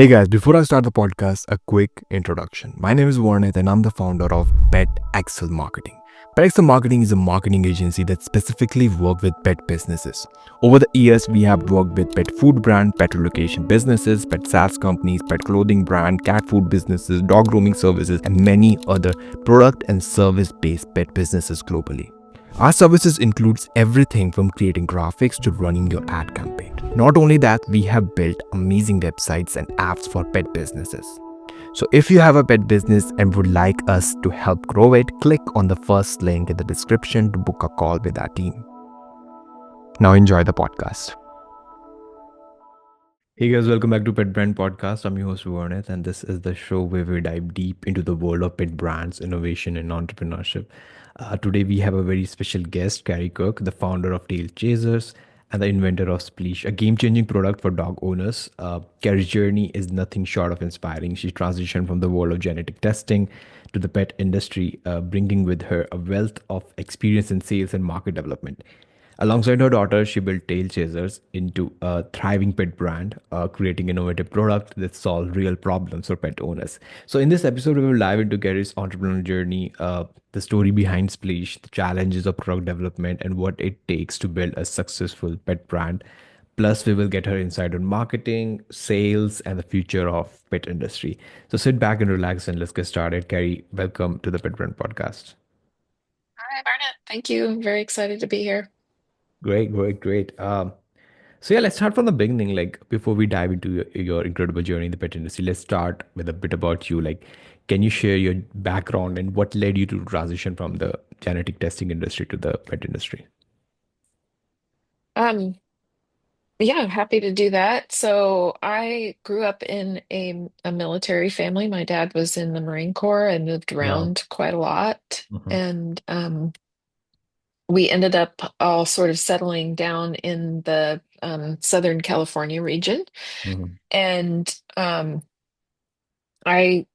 Hey guys, before I start the podcast, a quick introduction. My name is Warnith and I'm the founder of Pet Excel Marketing. Pet Excel Marketing is a marketing agency that specifically works with pet businesses. Over the years, we have worked with pet food brand, pet relocation businesses, pet SaaS companies, pet clothing brand, cat food businesses, dog grooming services, and many other product and service-based pet businesses globally. Our services includes everything from creating graphics to running your ad campaign. Not only that, we have built amazing websites and apps for pet businesses. So if you have a pet business and would like us to help grow it, click on the first link in the description to book a call with our team. Now enjoy the podcast. Hey guys, welcome back to Pet Brand Podcast. I'm your host Warnith, and this is the show where we dive deep into the world of pet brands, innovation, and entrepreneurship. Today we have a very special guest, Kerry Cooke, the founder of TailChasers and the inventor of Spleash, a game-changing product for dog owners. Kerry's journey is nothing short of inspiring. She transitioned from the world of genetic testing to the pet industry, bringing with her a wealth of experience in sales and market development. Alongside her daughter, she built Tail Chasers into a thriving pet brand, creating innovative products that solve real problems for pet owners. So, in this episode, we will dive into Gary's entrepreneurial journey, the story behind Spleash, the challenges of product development, and what it takes to build a successful pet brand. Plus, we will get her insight on marketing, sales, and the future of pet industry. So, sit back and relax, and let's get started. Gary, welcome to the Pet Brand Podcast. Hi, Barnett. Thank you. I'm very excited to be here. Great, great, great. So yeah, let's start from the beginning. Like before we dive into your incredible journey in the pet industry, let's start with a bit about you. Like, can you share your background and what led you to transition from the genetic testing industry to the pet industry? Um, yeah, happy to do that. So I grew up in a military family. My dad was in the Marine Corps and moved Wow. around quite a lot. Hmm. And we ended up all sort of settling down in the Southern California region. Hmm. And I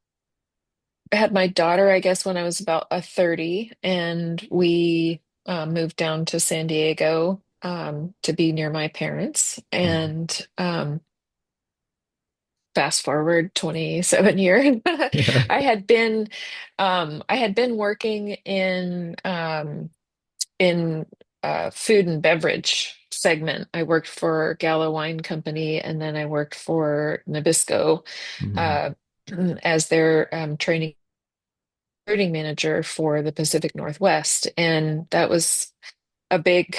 had my daughter, I guess, when I was about 30, and we moved down to San Diego to be near my parents. Hmm. And fast forward 27 years, I had been working in food and beverage segment. I worked for Gallo Wine Company, and then I worked for Nabisco Hmm. uh, as their training recruiting manager for the Pacific Northwest. And that was a big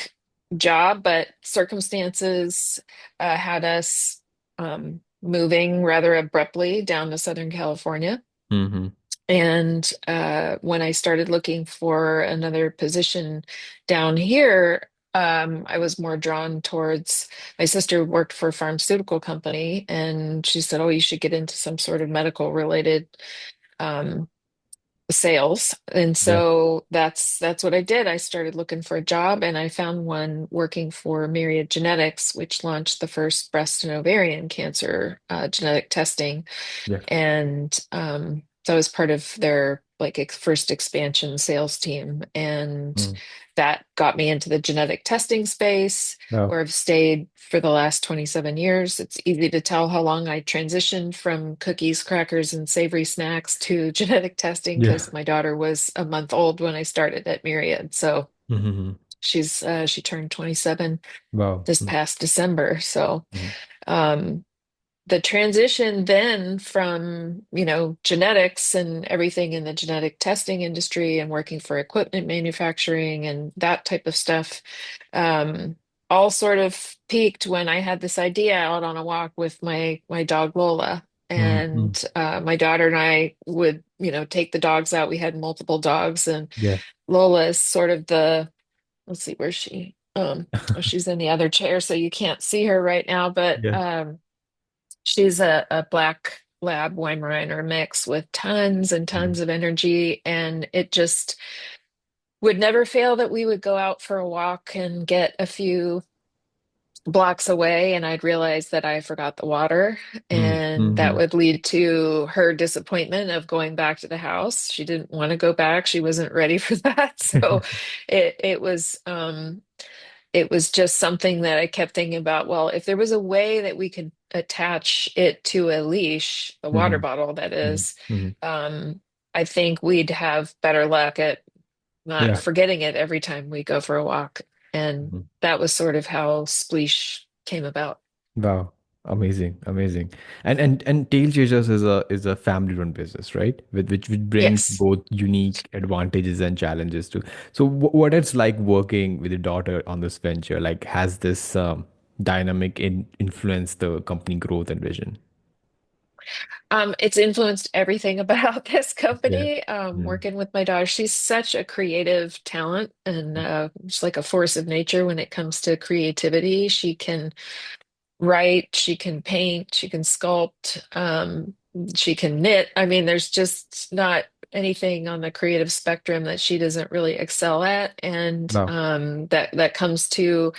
job, but circumstances had us moving rather abruptly down to Southern California. Hmm. And when I started looking for another position down here, I was more drawn towards my sister worked for a pharmaceutical company, and she said, "Oh, you should get into some sort of medical related um, sales." And Yeah. so that's what I did. I started looking for a job, and I found one working for Myriad Genetics, which launched the first breast and ovarian cancer genetic testing. Yeah. And so I was part of their first expansion sales team, and Mm. that got me into the genetic testing space, Wow. where I've stayed for the last 27 years. It's easy to tell how long I transitioned from cookies, crackers, and savory snacks to genetic testing Yeah. because my daughter was a month old when I started at Myriad. So Hmm. she turned 27 Wow. this past December. So Mm-hmm. um, the transition then from, genetics and everything in the genetic testing industry and working for equipment manufacturing and that type of stuff, um, all sort of peaked when I had this idea out on a walk with my dog Lola. Hmm. And my daughter and I would, take the dogs out. We had multiple dogs, and Yeah. Lola is sort of let's see, where's she? Oh, she's in the other chair, so you can't see her right now, but Yeah. she's a black lab Weimaraner mix with tons and Mhm. tons of energy, and it just would never fail that we would go out for a walk and get a few blocks away, and I'd realize that I forgot the water, and that Mm-hmm. would lead to her disappointment of going back to the house. She didn't want to go back. She wasn't ready for that. So it was just something that I kept thinking about. Well, if there was a way that we could attach it to a leash, a water Mm-hmm. bottle that is, Mm-hmm. um, I think we'd have better luck at not Yeah. forgetting it every time we go for a walk. And Mhm. that was sort of how Spleash came about. Wow. Amazing. Amazing. And Tail Chasers is a family run business, right? Which brings Yes. both unique advantages and challenges too. So what it's like working with your daughter on this venture? Like, has this dynamic influenced the company growth and vision? It's influenced everything about this Yeah. company. Mm. Working with my daughter, she's such a creative talent and she's like a force of nature when it comes to creativity. She can write, she can paint, she can sculpt, she can knit. I mean, there's just not anything on the creative spectrum that she doesn't really excel at. And Wow. that comes to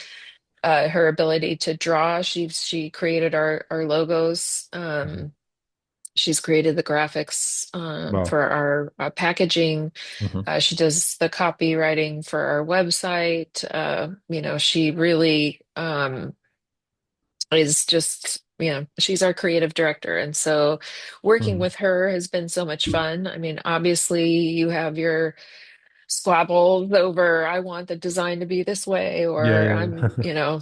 her ability to draw. She created our logos. Mhm. She's created the graphics Wow. for our packaging. Hmm. She does the copywriting for our website. She really is just, she's our creative director. And so working Hmm. with her has been so much fun. I mean, obviously, you have your squabbles over, I want the design to be this way, Yeah, or yeah, I'm, yeah.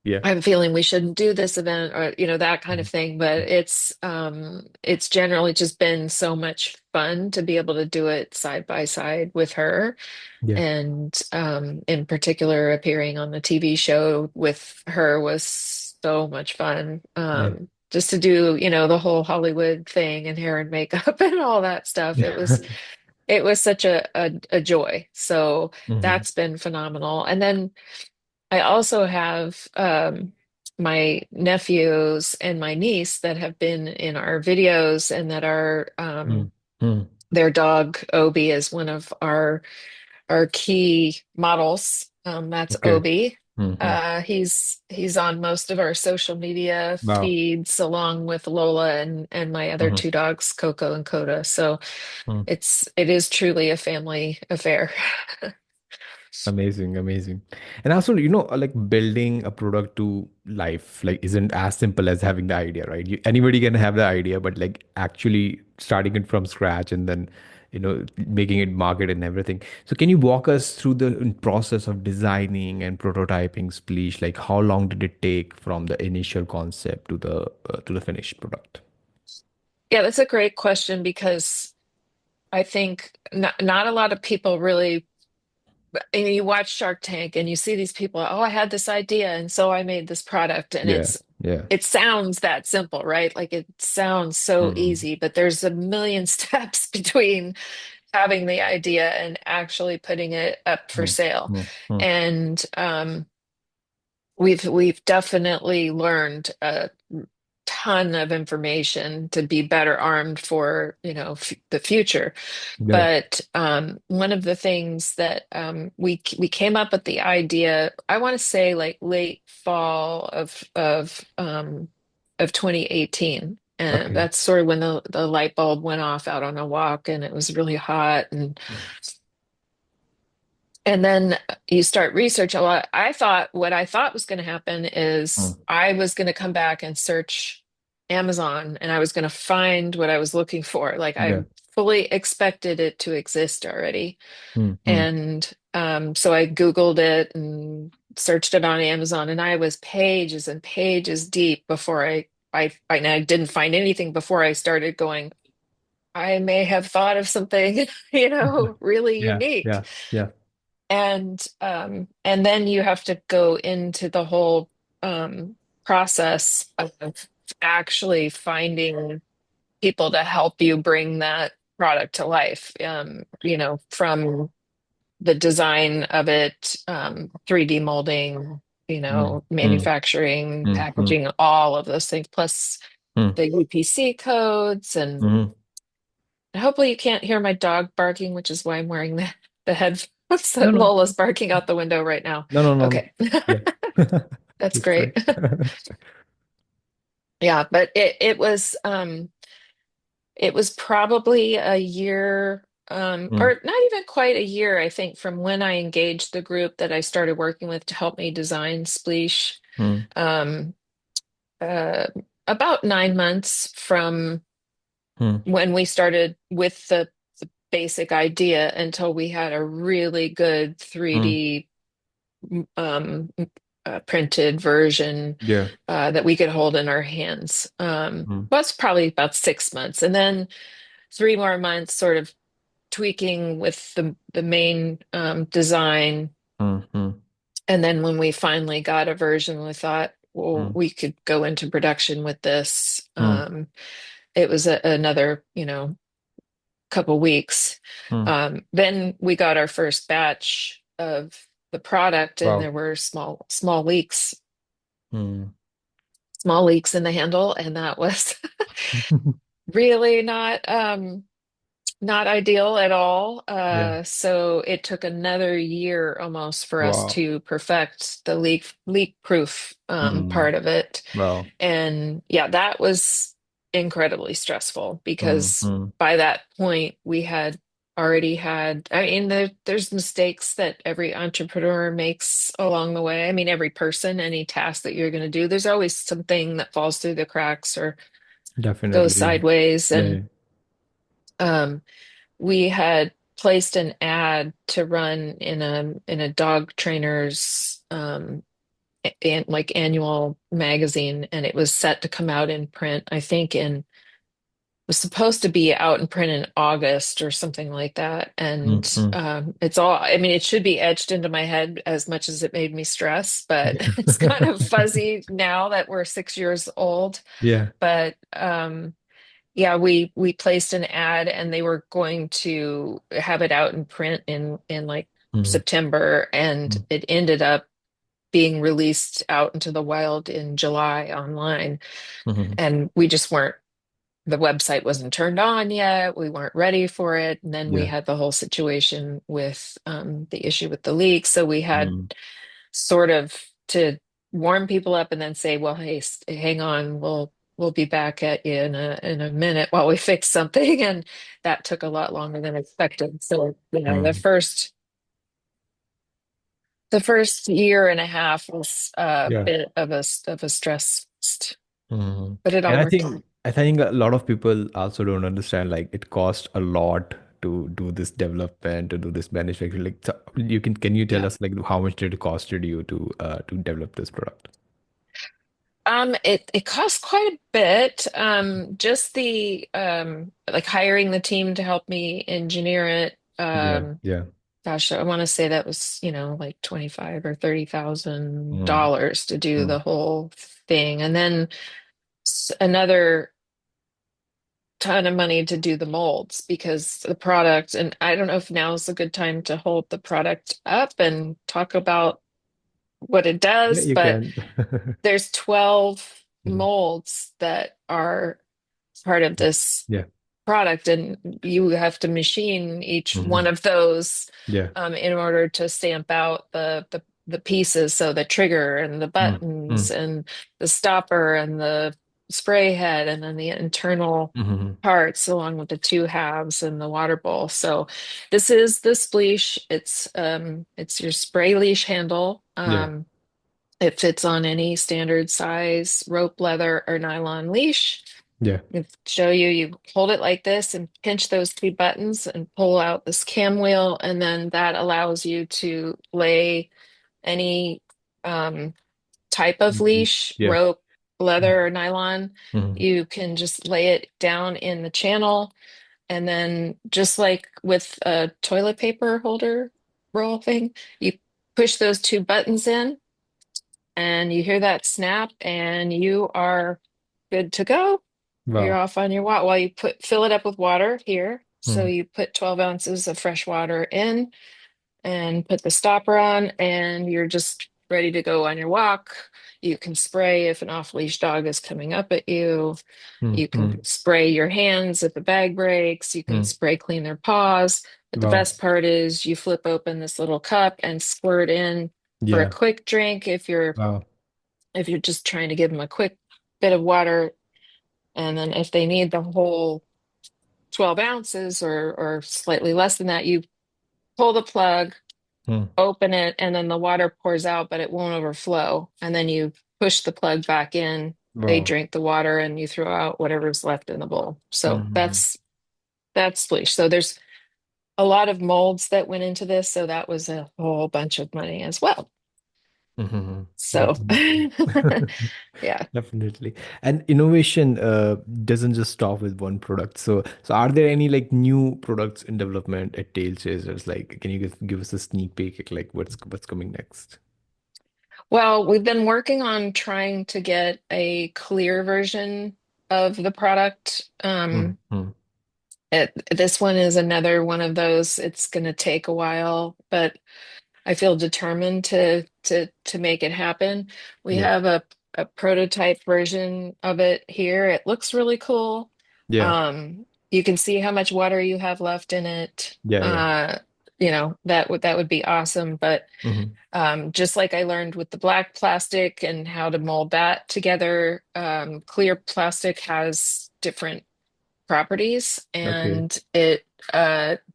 Yeah. I'm feeling we shouldn't do this event or that kind of Mhm. thing, but it's generally just been so much fun to be able to do it side by side with her, Yeah. and in particular appearing on the TV show with her was so much fun. Yeah. Just to do the whole Hollywood thing and hair and makeup and all that stuff, it was such a joy. So Hmm. that's been phenomenal. And then I also have my nephews and my niece that have been in our videos, and that are Mm. their dog Obi is one of our key models. That's Okay. Obi. Hmm. He's on most of our social media Wow. feeds along with Lola and my other Hmm. two dogs, Coco and Coda. So it is truly a family affair. Amazing, amazing. And also, like building a product to life, like isn't as simple as having the idea, right? Anybody can have the idea, but like actually starting it from scratch and then, making it market and everything. So can you walk us through the process of designing and prototyping Spleash? Like how long did it take from the initial concept to the finished product? Yeah, that's a great question because I think not a lot of people really, you watch Shark Tank and you see these people, oh, I had this idea and so I made this product, and Yeah, yeah. it sounds that simple, right? Like it sounds so Mm, easy, but there's a million steps between having the idea and actually putting it up for mm, sale. mm, mm, And we've definitely learned a ton of information to be better armed for, the future. yeah. But one of the things that we came up with the idea, I want to say like late fall of 2018. And Okay. that's sort of when the light bulb went off out on a walk, and it was really hot. And then you start research a lot. What I thought was going to happen is Mm, I was going to come back and search Amazon, and I was going to find what I was looking for. Like yeah. I fully expected it to exist already. Mm, mm, And so I Googled it and searched it on Amazon, and I was pages and pages deep before and I didn't find anything before I started going, I may have thought of something, really yeah, unique. yeah, yeah. And then you have to go into the whole um, process of actually finding people to help you bring that product to life. From the design of it, 3D molding, Mm, mm, manufacturing, mm, mm, packaging, all of those things, plus mm, the UPC codes. And mm. hopefully you can't hear my dog barking, which is why I'm wearing the headphones No, that no, Lola's barking out the window right now. no, no, no, no. Okay. Yeah. That's It's fine. great. Yeah, but it was probably a year, Mm, or not even quite a year, I think, from when I engaged the group that I started working with to help me design Spleash. mm, Um, uh, about 9 months from Hmm. when we started with the basic idea until we had a really good Hmm. 3D um, printed version Yeah. that we could hold in our hands. Hmm. That's probably about 6 months, and then 3 more months sort of tweaking with the main design. Hmm. Hmm. And then when we finally got a version, we thought, well, Hmm. we could go into production with this. Hmm. It was another, couple weeks. Hmm. Then we got our first batch of the product, and there Wow. were small leaks, Hmm. small leaks in the handle, and that was really not ideal at all. Yeah. So it took another year almost for us Wow. to perfect the leak proof Hmm. part of it. Wow. And yeah, that was incredibly stressful Hmm. because Hmm. by that point we had already had, I mean, there's mistakes that every entrepreneur makes along the way. I mean, every person, any task that you're going to do, there's always something that falls through the cracks or goes Definitely. sideways. Yeah. And Yeah. um, we had placed an ad to run in a dog trainer's like annual magazine, and it was set to come out in print, I think in was supposed to be out in print in August or something like that. Hmm. And Hmm. it's all, I mean, it should be etched into my head as much as it made me stress, but Yeah. it's kind of fuzzy now that we're 6 years old. Yeah. But yeah, we placed an ad and they were going to have it out in print in like Hmm. September, and Hmm. it ended up being released out into the wild in July online. Hmm. And we just weren't, the website wasn't turned on yet. We weren't ready for it. And then we Yeah. had the whole situation with the issue with the leak. So we had Hmm. sort of to warm people up and then say, well, hey, hang on, we'll be back at you in a minute while we fix something. And that took a lot longer than expected. So, Hmm. the first year and a half was a Yeah. bit of a stress fest, Mhm. but it And all worked out. I think a lot of people also don't understand like it costs a lot to do this development, to do this manufacturing. Like so can you tell Yeah. us like how much did it costed you to develop this product? It costs quite a bit. Just the like hiring the team to help me engineer it. Yeah, yeah. Gosh, I want to say that was, like 25 or 30 thousand Mm, dollars to do mm. the whole thing. And then another ton of money to do the molds because the product, and I don't know if now is a good time to hold the product up and talk about what it Yeah, does, you but can. there's 12 Mhm. molds that are part of this Yeah. product, and you have to machine each one Mhm. of those Yeah. in order to stamp out the pieces. So the trigger and the Mm, buttons mm, and the stopper and the spray head, and then the internal mhm. parts along with the two halves and the water bowl. So this is the Spleash. It's your spray leash handle. Yeah. It fits on any standard size rope, leather, or nylon leash. Yeah. If show you, you hold it like this and pinch those two buttons and pull out this cam wheel, and then that allows you to lay any um, type of leash, Yeah. rope, leather, or nylon. Mhm. You can just lay it down in the channel, and then just like with a toilet paper holder roll thing, you push those two buttons in, and you hear that snap, and you are good to go. You're Wow. off on your walk while you fill it up with water here. So Mm, you put 12 ounces of fresh water in and put the stopper on, and you're just ready to go on your walk. You can spray if an off-leash dog is coming up at you. mm, You can mm, spray your hands if the bag breaks. You can mm. spray clean their paws. But the Wow. best part is you flip open this little cup and squirt in for a Yeah. quick drink Wow. if you're just trying to give them a quick bit of water. And then if they need the whole 12 ounces or slightly less than that, you pull the plug, Mm, open it, and then the water pours out, but it won't overflow. And then you push the plug back in, they Wow. drink the water and you throw out whatever's left in the bowl. So Mm-hmm. that's Spleash. So there's a lot of molds that went into this, so that was a whole bunch of money as well. Mm-hmm. So Definitely. yeah. Definitely. And innovation doesn't just stop with one product. So are there any like new products in development at Tail Chasers? Like, can you give us a sneak peek at like what's coming next? Well, we've been working on trying to get a clear version of the product. Mm-hmm. This one is another one of those. It's going to take a while, but I feel determined to make it happen. We Yeah. have a prototype version of it here. It looks really cool. Yeah. You can see how much water you have left in it. Yeah. Yeah. That would be awesome. But Mm-hmm. just like I learned with the black plastic and how to mold that together, clear plastic has different properties Okay. and it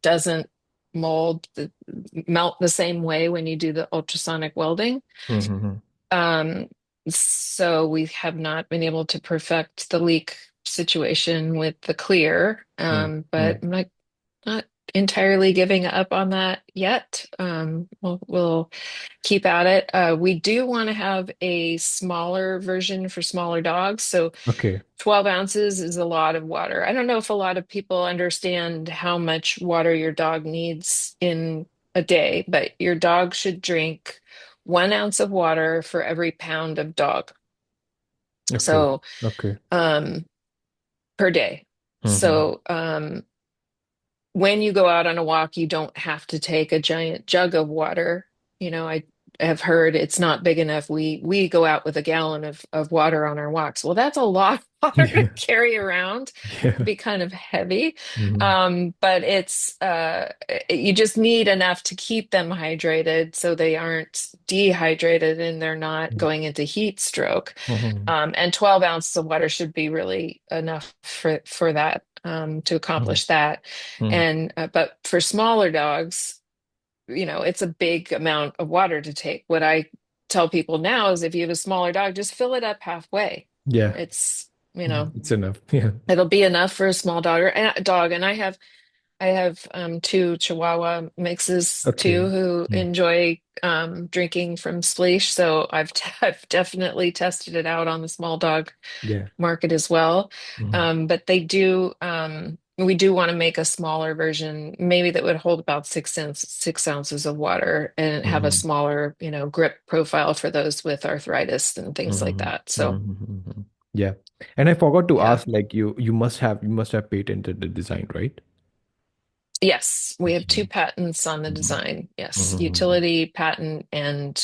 doesn't melt the same way when you do the ultrasonic welding. Mm-hmm. Um, so we have not been able to perfect the leak situation with the clear, but Mm-hmm. I'm not entirely giving up on that yet. We'll keep at it. We do want to have a smaller version for smaller dogs. So Okay. 12 ounces is a lot of water. I don't know if a lot of people understand how much water your dog needs in a day, but your dog should drink 1 ounce of water for every pound of dog. Okay. So, Okay. um, per day. Mm-hmm. So, when you go out on a walk, you don't have to take a giant jug of water. I have heard it's not big enough. We go out with a gallon of water on our walks. Well, that's a lot of water to Yeah. carry around. It'd Yeah. be kind of heavy. Mm-hmm. But you just need enough to keep them hydrated so they aren't dehydrated and they're not going into heat stroke. Mm-hmm. And 12 ounces of water should be really enough for that, to accomplish that. Mm-hmm. And but for smaller dogs, it's a big amount of water to take. What I tell people now is if you have a smaller dog, just fill it up halfway. Yeah. It's, It's enough. Yeah. it'll be enough for a small dog. And I have two Chihuahua mixes too Okay. who Mm. enjoy drinking from Spleash. So I've definitely tested it out on the small dog Yeah. market as well. Mm-hmm. But we do want to make a smaller version, maybe that would hold about 6 ounces of water and have a Mm-hmm. smaller, grip profile for those with arthritis and things like Mm-hmm. that. So Mm-hmm. Yeah. And I forgot to yeah. ask, like you must have patented the design, right? Yes, we have two Mhm. patents on the Mhm. design. Yes, Mhm. utility patent and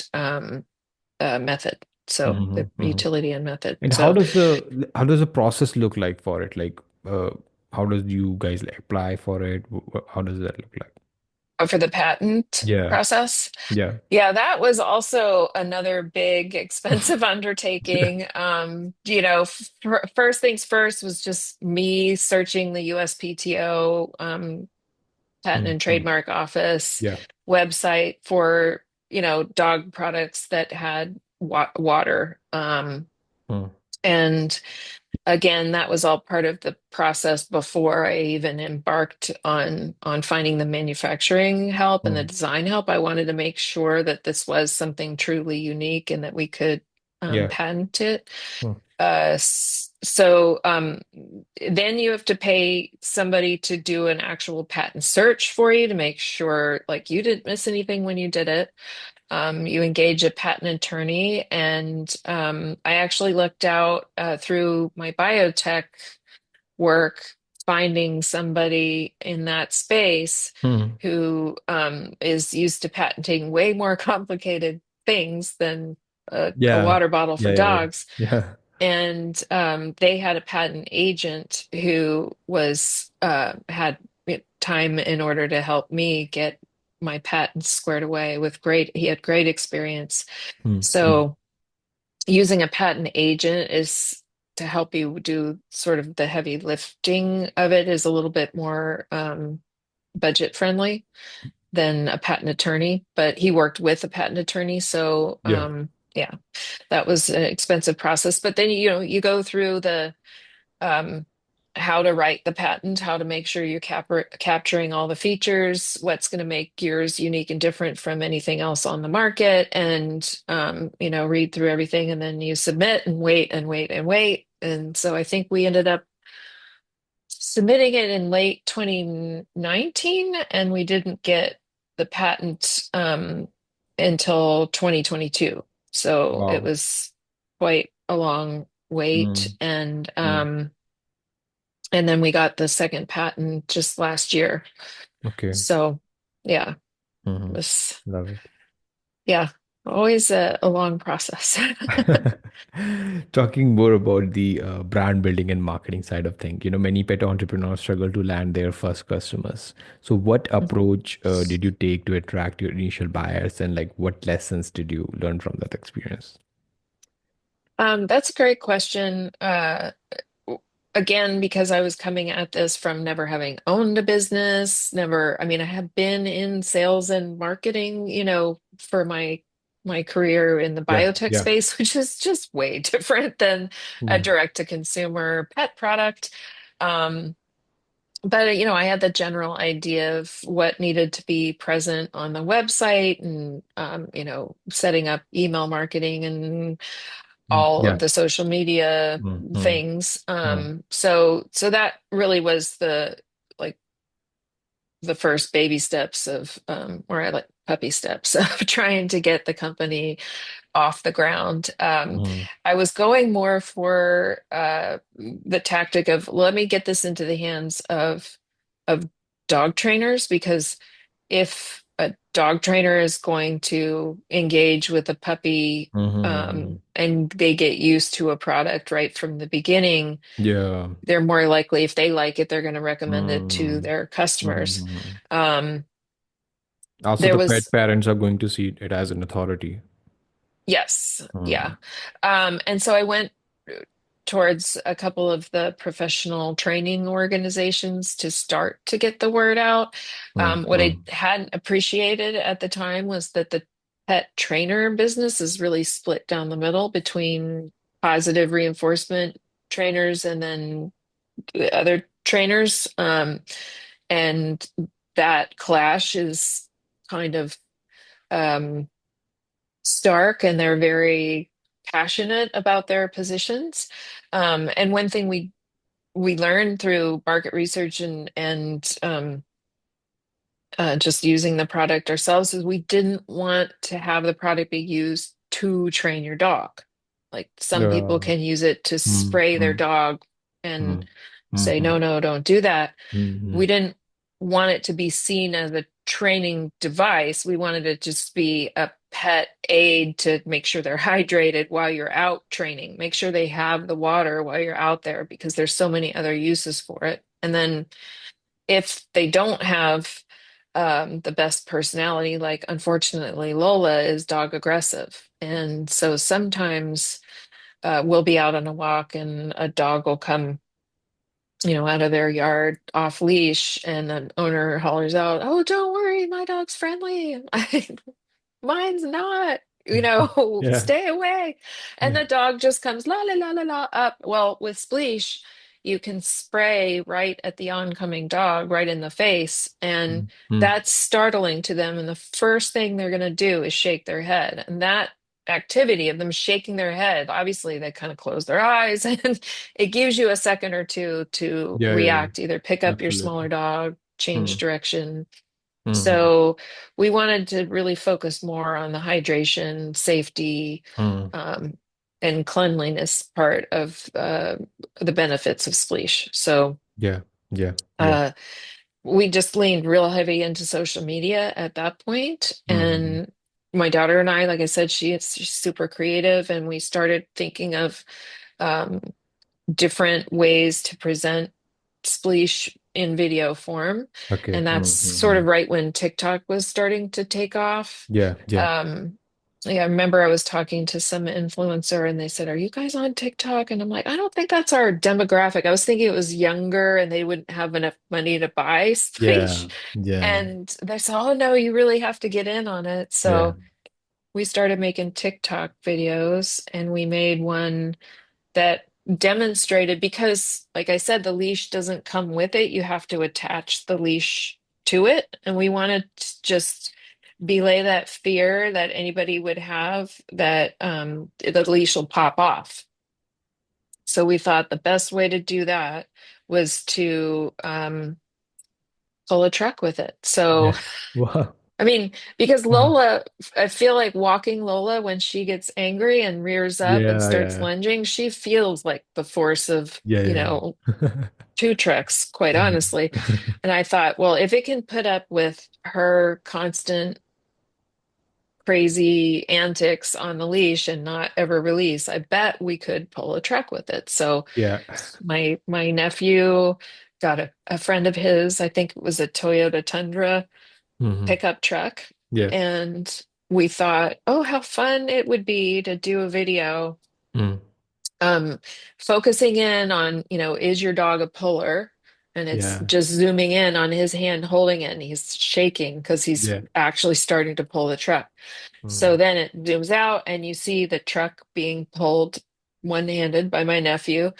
method. So the Mhm. Mhm. utility and method. And So how does the process look like for it? Like, how does you guys like apply for it? How does that look like? for the patent Yeah. process, Yeah. yeah, that was also another big expensive undertaking. First things first was just me searching the USPTO, Patent and Mm-hmm. Trademark Office Yeah. website for, dog products that had water. Mm. And again, that was all part of the process before I even embarked on finding the manufacturing help and the Mm. design help. I wanted to make sure that this was something truly unique and that we could Yeah. patent it. Mm. So then you have to pay somebody to do an actual patent search for you to make sure like you didn't miss anything when you did it. You engage a patent attorney, and I actually looked out through my biotech work, finding somebody in that space Mm. who is used to patenting way more complicated things than a Yeah. water bottle for Yeah. Yeah. dogs. Yeah. And they had a patent agent who had time in order to help me get my patents squared away he had great experience. Mm. Mm. So using a patent agent is to help you do sort of the heavy lifting of it is a little bit more budget friendly than a patent attorney, but he worked with a patent attorney. So Yeah. yeah, that was an expensive process. But then, you go through the um, how to write the patent, how to make sure you're capturing all the features, what's going to make yours unique and different from anything else on the market, and read through everything, and then you submit and wait and wait and wait. And so I think we ended up submitting it in late 2019, and we didn't get the patent until 2022. So it Wow. was quite a long wait, Mm, mm, and then we got the second patent just last year. okay. So yeah, it Hmm. was Love it. yeah, always a long process. Talking more about the brand building and marketing side of things, many pet entrepreneurs struggle to land their first customers. So, what approach did you take to attract your initial buyers, and like what lessons did you learn from that experience? That's a great question. Again, because I was coming at this from never having owned a business, never, I mean, I have been in sales and marketing, for my career in the Yeah, biotech yeah. space, which is just way different than a Mm, direct to consumer pet product. Um, but I had the general idea of what needed to be present on the website, and setting up email marketing and all of yeah. the social media Mm, mm, things. mm, So that really was like the first baby steps of or I like puppy steps of trying to get the company off the ground. mm, I was going more for the tactic of let me get this into the hands of dog trainers, because if a dog trainer is going to engage with a puppy, mhm. and they get used to a product right from the beginning, Yeah. they're more likely, if they like it, they're going to recommend it to Mm, their customers. mhm. Um, Also, there the pet was parents are going to see it as an authority. Yes, yeah. Mm, And so I went towards a couple of the professional training organizations to start to get the word out. mm, What I mm. hadn't appreciated at the time was that the pet trainer business is really split down the middle between positive reinforcement trainers and then the other trainers. And that clash is kind of um, stark, and they're very passionate about their positions. And one thing we learned through market research and just using the product ourselves is we didn't want to have the product be used to train your dog. Like some people Yeah. can use it to Mm, spray their mm, dog and mm, say, no, mhm, no, don't do that. We mhm. didn't want it to be seen as a training device. We wanted it to just be a pet aid to make sure they're hydrated while you're out training, make sure they have the water while you're out there, because there's so many other uses for it. And then if they don't have the best personality, like unfortunately Lola is dog aggressive. And so sometimes we'll be out on a walk and a dog will come, out of their yard off leash, and an owner hollers out, "Oh, don't worry, my dog's friendly." Mine's not, Yeah. stay away. And Yeah. the dog just comes la la la la la up. Well, with Spleash, you can spray right at the oncoming dog, right in the face, and Mm, mm. that's startling to them. And the first thing they're going to do is shake their head. And that activity of them shaking their head, obviously they kind of close their eyes, and it gives you a second or two to Yeah, yeah, yeah. react, either pick up your Absolutely. smaller dog, change Mm, direction. mm, So we wanted to really focus more on the hydration, safety, mm. um, and cleanliness part of the benefits of Spleesh. So Yeah, yeah, yeah. uh, we just leaned real heavy into social media at that point. Mm, And my daughter and I, like I said, she's super creative, and we started thinking of um, different ways to present Spleesh in video form. okay. And that's Mm, sort of mm. right when TikTok was starting to take off. Yeah, yeah. Um, yeah, I remember I was talking to some influencer and they said, "Are you guys on TikTok?" And I'm like, "I don't think that's our demographic." I was thinking it was younger and they wouldn't have enough money to buy Spleesh. Yeah, yeah, And they said, "Oh no, you really have to get in on it." yeah. So we started making TikTok videos, and we made one that demonstrated, because like I said, the leash doesn't come with it. You have to attach the leash to it. And we wanted to just belay that fear that anybody would have that the leash will pop off. So we thought the best way to do that was to pull a truck with it. So Yeah. Wow. I mean, because Uh, Lola, I feel like walking Lola when she gets angry and rears up and yeah, starts yeah, lunging, she feels like the force of, yeah, you yeah, know, yeah. two trucks, quite Mhm. honestly. And I thought, well, if it can put up with her constant crazy antics on the leash and not ever release, I bet we could pull a truck with it. So Yeah. my nephew got a friend of his, I think it was a Toyota Tundra Hmm. pickup truck. Yeah. And we thought, oh, how fun it would be to do a video Mm. um, focusing in on, is your dog a puller? And it's Yeah. just zooming in on his hand holding it, and he's shaking because he's Yeah. actually starting to pull the truck. So Mm. then it zooms out, and you see the truck being pulled one-handed by my nephew.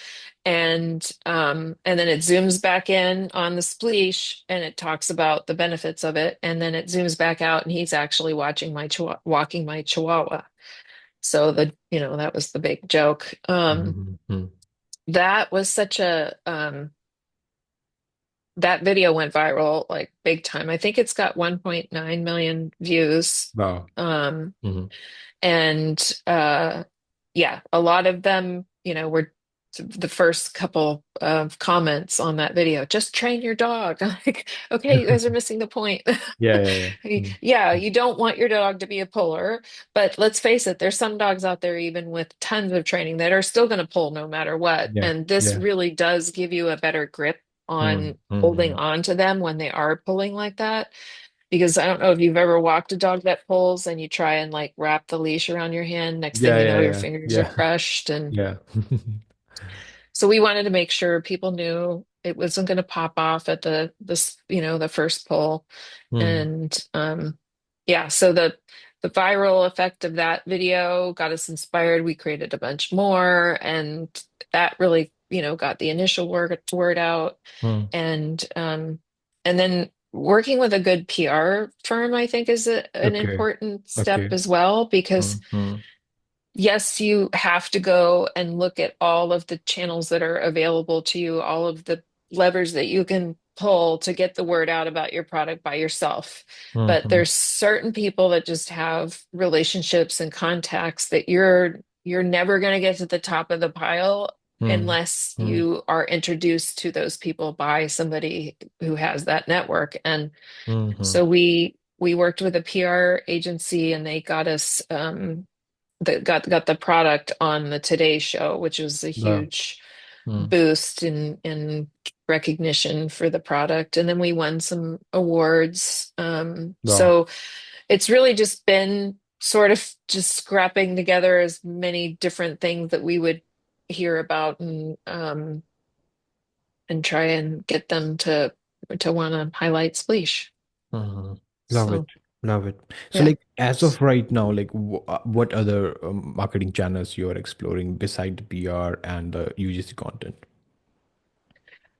And then it zooms back in on the spleesh, and it talks about the benefits of it. And then it zooms back out, and he's actually walking my chihuahua. So that was the big joke. Mhm. Mm. That was such a that video went viral like big time. I think it's got 1.9 million views. Wow. Um, Hmm. and yeah, a lot of them, were the first couple of comments on that video. Just train your dog. I'm like, okay, you guys are missing the point. Yeah, yeah, yeah. Mm. Yeah, you don't want your dog to be a puller, but let's face it, there's some dogs out there, even with tons of training, that are still going to pull no matter what. Yeah, And this yeah. really does give you a better grip Mm. on holding Hmm. on to them when they are pulling like that. Because I don't know if you've ever walked a dog that pulls and you try and like wrap the leash around your hand. Next thing Yeah, you know, yeah, your yeah, fingers are yeah, crushed. And yeah. so we wanted to make sure people knew it wasn't going to pop off at the first pull. Mm. And yeah, so the viral effect of that video got us inspired. We created a bunch more, and that really, got the initial word out. Mm. And then working with a good PR firm, I think, is an Okay, important step okay. as well, because Mm. Mm. yes, you have to go and look at all of the channels that are available to you, all of the levers that you can pull to get the word out about your product by yourself. But Mm. there's certain people that just have relationships and contacts that you're never going to get to the top of the pile Mm. unless Mm. you are introduced to those people by somebody who has that network. And Mm. so we worked with a PR agency, and they got us that got the product on the Today Show, which was a Wow. huge Mm. boost in recognition for the product. And then we won some awards. Wow. So it's really just been sort of just scrapping together as many different things that we would hear about, and try and get them to want to highlight Spleash. Mhm. Love it. So Love it. So, yeah. like, as of right now, like, what other marketing channels you are exploring beside the PR and the UGC content?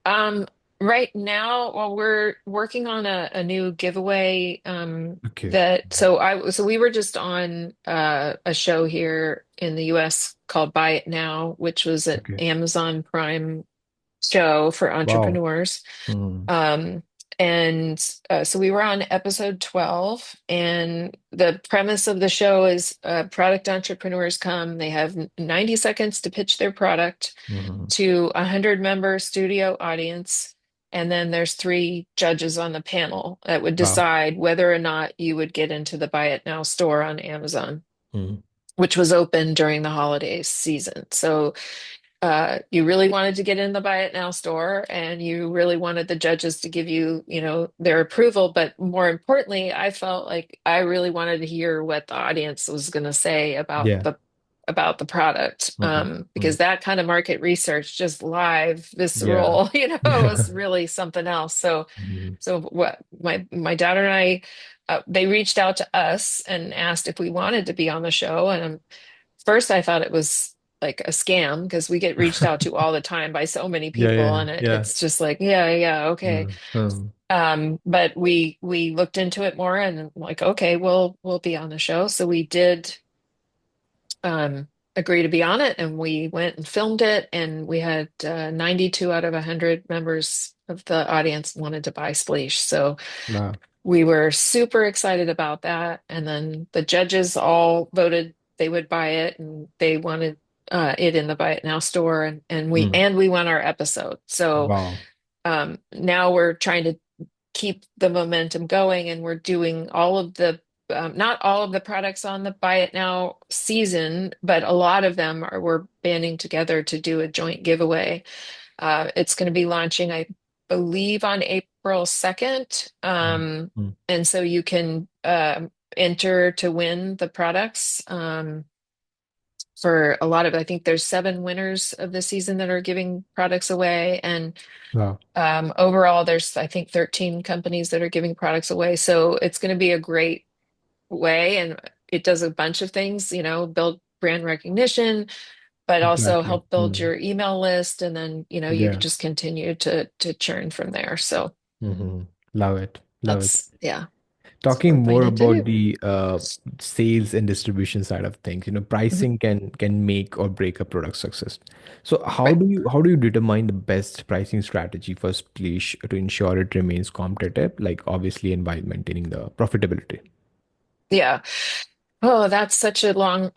Um, right now, well, we're working on a new giveaway. Okay. So we were just on a show here in the US called Buy It Now, which was an Okay. Amazon Prime show for Wow. entrepreneurs. Mm. Um, and so we were on episode 12, and the premise of the show is product entrepreneurs come, they have 90 seconds to pitch their product Mhm. to a 100-member studio audience. And then there's three judges on the panel that would Wow. decide whether or not you would get into the Buy It Now store on Amazon, Mm. which was open during the holiday season. So you really wanted to get in the Buy It Now store, and you really wanted the judges to give you, their approval. But more importantly, I felt like I really wanted to hear what the audience was going to say about Yeah. about the product, Mm-hmm. because that kind of market research, just live, Yeah. visceral, Yeah. was really something else. So, Mhm. so what my daughter and I, they reached out to us and asked if we wanted to be on the show. And first, I thought it was like a scam because we get reached out to all the time by so many Yeah, people, yeah, and yeah. it's just like, yeah, yeah, okay. Mm, mm, But we looked into it more and like, okay, we'll be on the show. So we did agree to be on it, and we went and filmed it, and we had 92 out of 100 members of the audience wanted to buy Spleash. So wow. we were super excited about that. And then the judges all voted they would buy it, and they wanted it in the Buy It Now store, Mm, and we won our episode. So wow. now we're trying to keep the momentum going, and we're doing all of the not all of the products on the Buy It Now season, but a lot of them are we're banding together to do a joint giveaway. It's going to be launching, I believe, on April 2nd. Mm, mm, And so you can enter to win the products. For a lot of, I think there's 7 winners of the season that are giving products away. And wow. overall, there's, I think, 13 companies that are giving products away. So it's going to be a great way. And it does a bunch of things, build brand recognition, but also Exactly. help build Mm, your email list. And then, you yeah. can just continue to churn from there. So Hmm. Love it. Love it. yeah, that's what Talking we're more planning to about do. the sales and distribution side of things, Mhm. pricing can make or break a product success. So Right. how do you determine the best pricing strategy for Splish to ensure it remains competitive, like obviously and while maintaining the profitability? Yeah. Oh, that's such a long,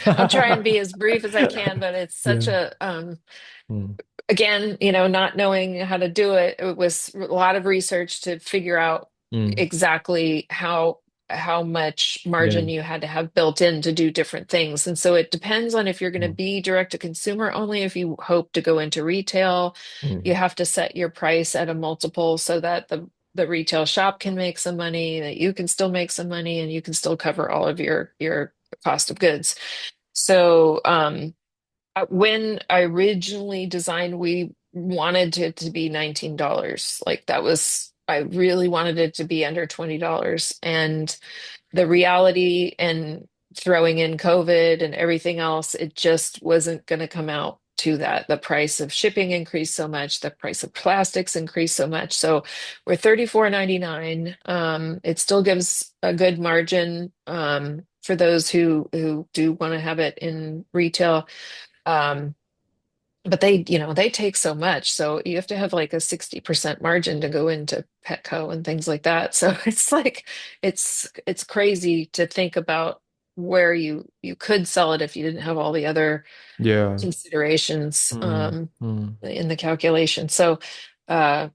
I'll try and be as brief as I can, but it's such Yeah. a, Mm, again, not knowing how to do it, it was a lot of research to figure out mm, exactly how much yeah. margin you had to have built in to do different things. And so it depends on if you're going to Mm, be direct to consumer only. If you hope to go into retail, you mm, have to set your price at a multiple so that the retail shop can make some money, that you can still make some money, and you can still cover all of your cost of goods. So, when I originally designed, we wanted it to be $19. Like that was, I really wanted it to be under $20. And the reality and throwing in COVID and everything else, it just wasn't going to come out to that. The price of shipping increased so much, the price of plastics increased so much. So we're 34.99. It still gives a good margin for those who do want to have it in retail. Um, but they take so much. So you have to have like a 60% margin to go into Petco and things like that. So it's like it's crazy to think about where you could sell it if you didn't have all the other yeah. considerations Mm, mm, in the calculation. So uh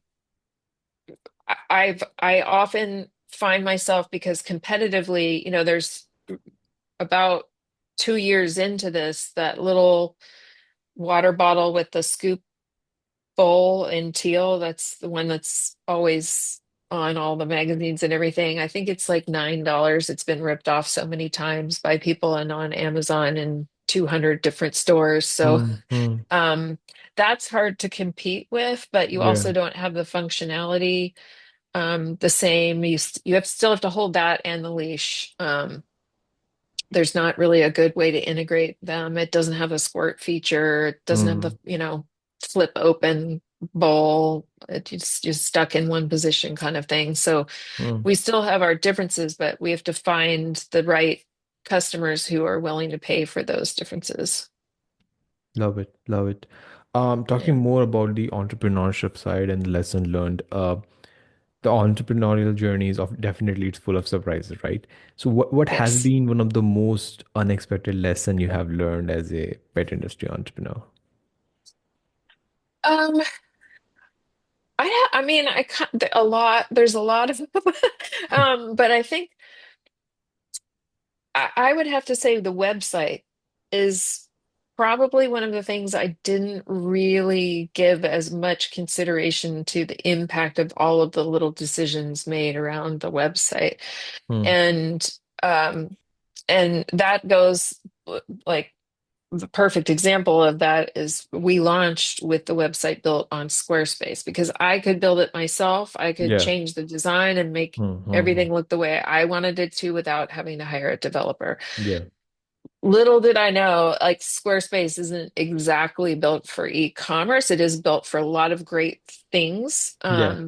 I often find myself, because competitively, there's about 2 years into this, that little water bottle with the scoop bowl in teal. That's the one that's always on all the magazines and everything. I think it's like $9. It's been ripped off so many times by people and on Amazon and 200 different stores. So mm, mm, um, that's hard to compete with, but you yeah. also don't have the functionality the same. You have still have to hold that and the leash. There's not really a good way to integrate them. It doesn't have a squirt feature. It doesn't have Mm, the, flip open bowl. It's just stuck in one position kind of thing. So mm. we still have our differences, but we have to find the right customers who are willing to pay for those differences. Love it. Love it. Yeah. Talking more about the entrepreneurship side and the lesson learned. The entrepreneurial journey is of definitely it's full of surprises, right? So what has Yes. been one of the most unexpected lesson you have learned as a pet industry entrepreneur? Um, I mean, there's a lot of them. But I think I would have to say the website is probably one of the things I didn't really give as much consideration to, the impact of all of the little decisions made around the website. Hmm. And um and that goes like the perfect example of that is we launched with the website built on Squarespace because I could build it myself. I could Yeah. change the design and make Mm-hmm. everything look the way I wanted it to without having to hire a developer. Yeah. Little did I know, like Squarespace isn't exactly built for e-commerce. It is built for a lot of great things. Yeah.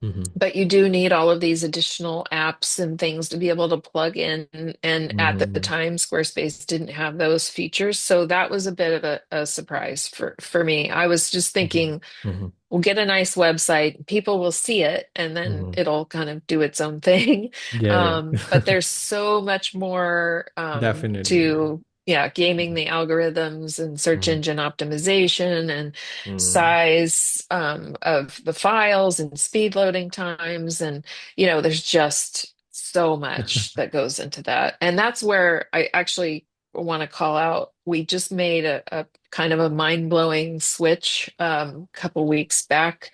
Mm-hmm. But you do need all of these additional apps and things to be able to plug in. And at the Mm-hmm. time, Squarespace didn't have those features. So that was a bit of a surprise for me. I was just thinking, Mm-hmm. we'll get a nice website, people will see it, and then Mm-hmm. it'll kind of do its own thing. Yeah, But yeah. there's so much more Definitely. to, yeah, gaming the algorithms and search Mm-hmm. engine optimization and Mm-hmm. size of the files and speed loading times. And, there's just so much that goes into that. And that's where I actually want to call out. We just made a kind of a mind-blowing switch a couple weeks back.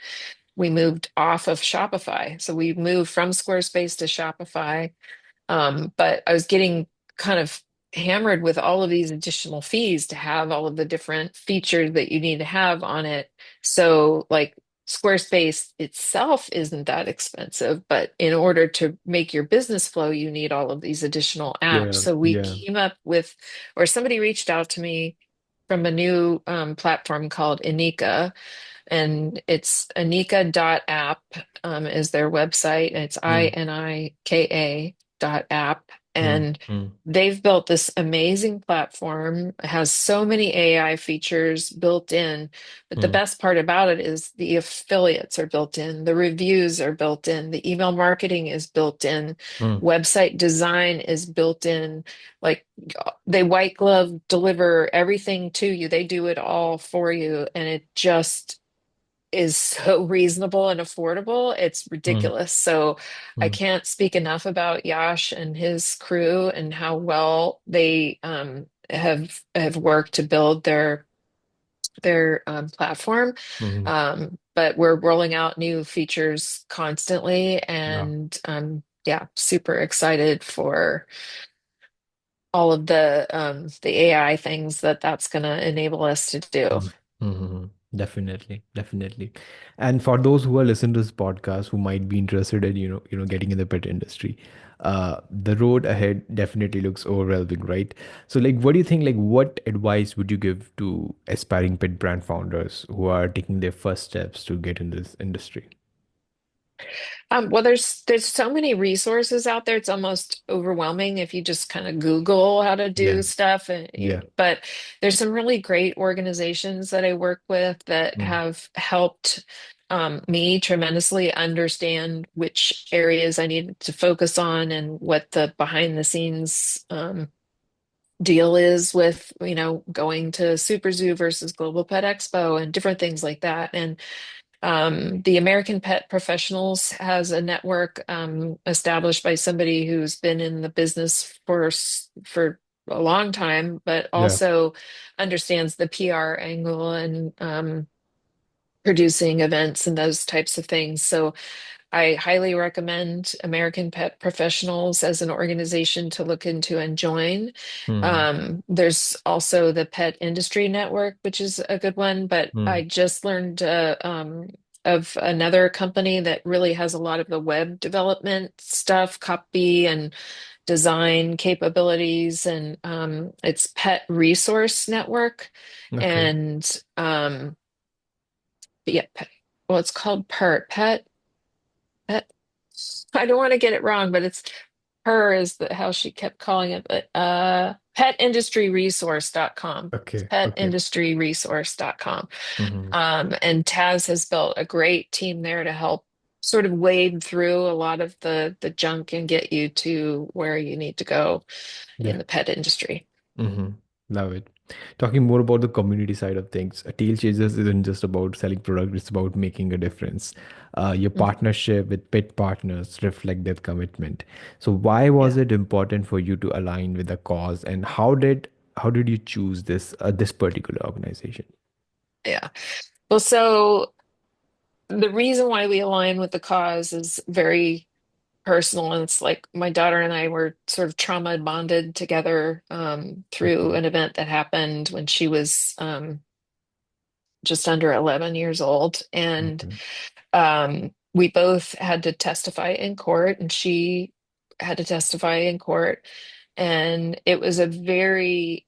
We moved off of Shopify. So we moved from Squarespace to Shopify. But I was getting kind of hammered with all of these additional fees to have all of the different features that you need to have on it. So, like, Squarespace itself isn't that expensive, but in order to make your business flow, you need all of these additional apps. Yeah, So we yeah. came up with, or somebody reached out to me from a new platform called Anika, and it's anika.app is their website, and it's Mm, INIKA dot app. mm, And mm, they've built this amazing platform. It has so many AI features built in, but the mm, best part about it is the affiliates are built in, the reviews are built in, the email marketing is built in, mm, website design is built in. Like, they white glove deliver everything to you. They do it all for you, and it just is so reasonable and affordable. It's mm, ridiculous. So I mm, can't speak enough about Yash and his crew and how well they have worked to build their platform. mm. But we're rolling out new features constantly, Yeah. and yeah, super excited for all of the AI things that's going to enable us to do. Mm-hmm. Definitely, definitely. And for those who are listening to this podcast who might be interested in, getting in the pet industry, the road ahead definitely looks overwhelming, right? So like what do you think, like what advice would you give to aspiring pet brand founders who are taking their first steps to get in this industry? Well, there's so many resources out there. It's almost overwhelming if you just kind of Google how to do Yeah. stuff. Yeah. But there's some really great organizations that I work with that Mm, have helped me tremendously understand which areas I needed to focus on and what the behind the scenes deal is with, going to Super Zoo versus Global Pet Expo and different things like that. And the American Pet Professionals has a network established by somebody who's been in the business for a long time, but yeah. also understands the PR angle and producing events and those types of things. So I highly recommend American Pet Professionals as an organization to look into and join. Mm, There's also the Pet Industry Network, which is a good one, but I mm, just learned of another company that really has a lot of the web development stuff, copy and design capabilities, and it's Pet Resource Network. okay. And yeah, well, it's called Pet. I don't want to get it wrong, but it's her is how she kept calling it, but petindustryresource.com. It's Okay. Okay. petindustryresource.com. Hmm. And Taz has built a great team there to help sort of wade through a lot of the junk and get you to where you need to go in Yeah. the pet industry. Hmm. Love it. Talking more about the community side of things, Tail Chasers isn't just about selling product, it's about making a difference. Your Mhm. partnership with pet partners reflect that commitment. So why was Yeah. it important for you to align with the cause, and how did you choose this particular organization? Yeah. Well, so the reason why we align with the cause is very personal, and it's like my daughter and I were sort of trauma bonded together through Okay. an event that happened when she was just under 11 years old. And Okay. we both had to testify in court, and she had to testify in court. And it was a very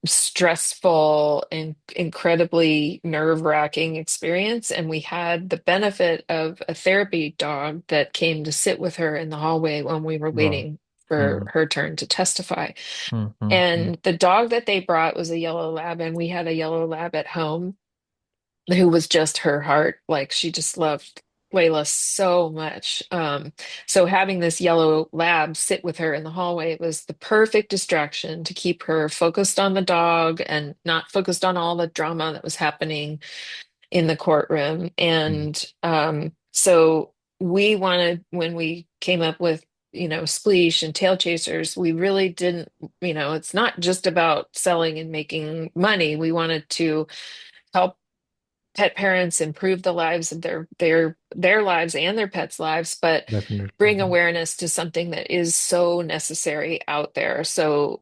stressful and incredibly nerve-wracking experience. And we had the benefit of a therapy dog that came to sit with her in the hallway when we were Wow. waiting for Hmm. her turn to testify. Hmm. Hmm. Hmm. And the dog that they brought was a yellow lab, and we had a yellow lab at home who was just her heart. Like she just loved Layla so much. So having this yellow lab sit with her in the hallway was the perfect distraction to keep her focused on the dog and not focused on all the drama that was happening in the courtroom. Hmm. And so we wanted, when we came up with, Spleash and TailChasers, we really didn't, it's not just about selling and making money. We wanted to help pet parents improve the lives of their lives and their pets' lives, but Definitely. bring awareness to something that is so necessary out there. So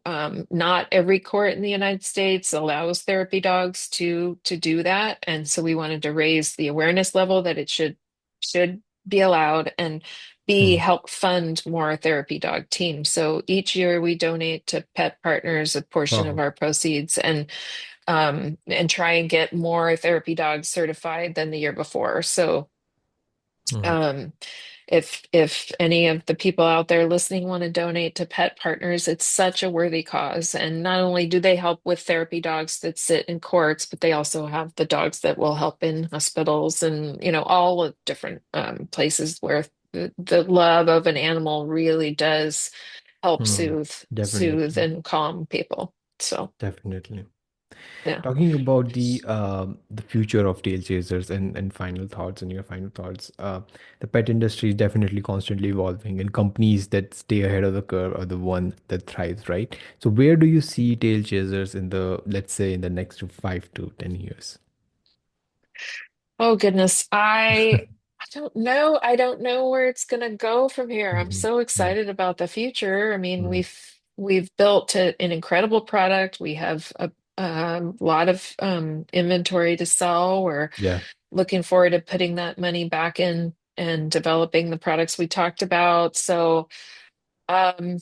not every court in the United States allows therapy dogs to do that. And so we wanted to raise the awareness level that it should be allowed, and B, Hmm. help fund more therapy dog teams. So each year we donate to Pet Partners a portion of Wow. our proceeds, and try and get more therapy dogs certified than the year before. So, Hmm. um, if any of the people out there listening want to donate to Pet Partners, it's such a worthy cause. And not only do they help with therapy dogs that sit in courts, but they also have the dogs that will help in hospitals and, all of different places where the love of an animal really does help Hmm. soothe Definitely. and calm people. So, Definitely. yeah. Talking about the future of tail chasers and final thoughts and your final thoughts, the pet industry is definitely constantly evolving, and companies that stay ahead of the curve are the one that thrives, right? So where do you see tail chasers in the, let's say, in the next 5 to 10 years? Oh goodness. I don't know. I don't know where it's gonna go from here. I'm Mhm. so Yeah. excited about the future. I mean, Mm. we've built an incredible product. We have a lot of inventory to sell. We're Yeah. looking forward to putting that money back in and developing the products we talked about. So um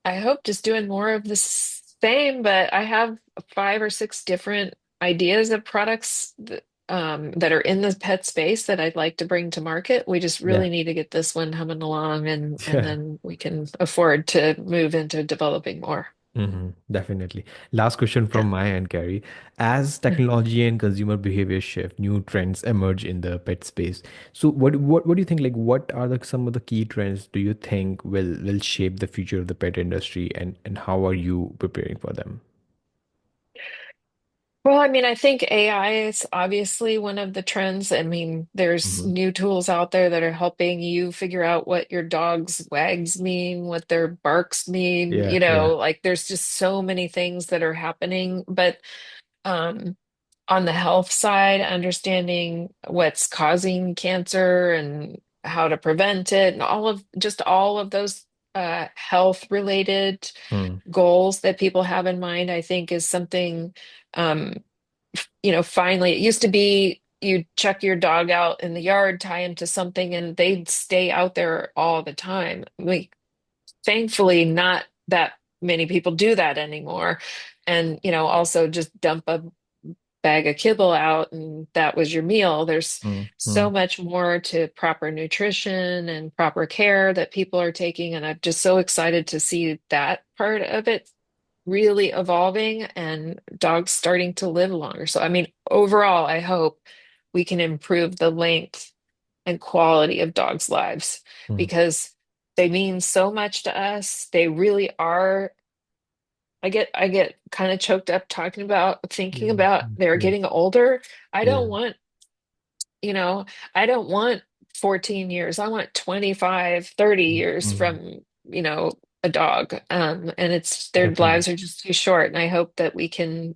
I hope just doing more of the same, but I have 5 or 6 different ideas of products that are in the pet space that I'd like to bring to market. We just Yeah. really need to get this one humming along, and Yeah. then we can afford to move into developing more. Definitely. Last question Yeah. from my end, Carrie. As technology and consumer behavior shift, new trends emerge in the pet space. So, what do you think? Like, what are some of the key trends do you think will shape the future of the pet industry, and how are you preparing for them? Well, I mean, I think AI is obviously one of the trends. I mean, there's Hmm. new tools out there that are helping you figure out what your dog's wags mean, what their barks mean. Yeah. Yeah. Like there's just so many things that are happening. But um, on the health side, understanding what's causing cancer and how to prevent it, and all of those health related Hmm. goals that people have in mind, I think is something. Um, finally, it used to be you check your dog out in the yard, tie him to something, and they'd stay out there all the time. Thankfully, not that many people do that anymore. And, also just dump a bag of kibble out and that was your meal. There's Hmm. so Hmm. much more to proper nutrition and proper care that people are taking. And I'm just so excited to see that part of it really evolving and dogs starting to live longer. So, I mean, overall, I hope we can improve the length and quality of dogs' lives Hmm. because they mean so much to us. They really are. I get kind of choked up thinking Yeah. about they're Yeah. getting older. I Yeah. don't want, you know, I don't want 14 years. I want 25, 30 years Hmm. from, a dog. And their Definitely. lives are just too short. And I hope that we can,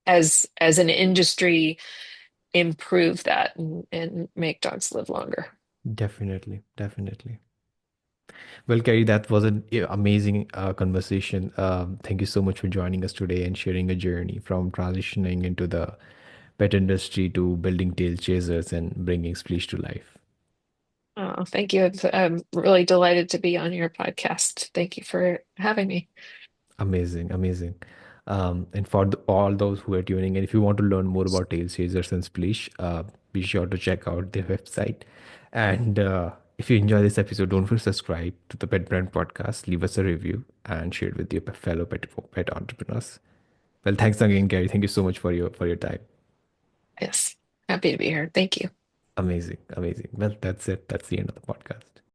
as an industry, improve that and make dogs live longer. Definitely, definitely. Well, Kerry, that was an amazing conversation. Thank you so much for joining us today and sharing a journey from transitioning into the pet industry to building tail chasers and bringing Spleash to life. Oh, thank you. I'm really delighted to be on your podcast. Thank you for having me. Amazing, amazing. And for all those who are tuning in, if you want to learn more about tail chasers and Spleash, be sure to check out their website. And if you enjoy this episode, don't forget to subscribe to the Pet Brand Podcast, leave us a review, and share it with your fellow pet entrepreneurs. Well, thanks again, Gary. Thank you so much for your time. Yes, happy to be here. Thank you. Amazing, amazing. Well, that's it. That's the end of the podcast.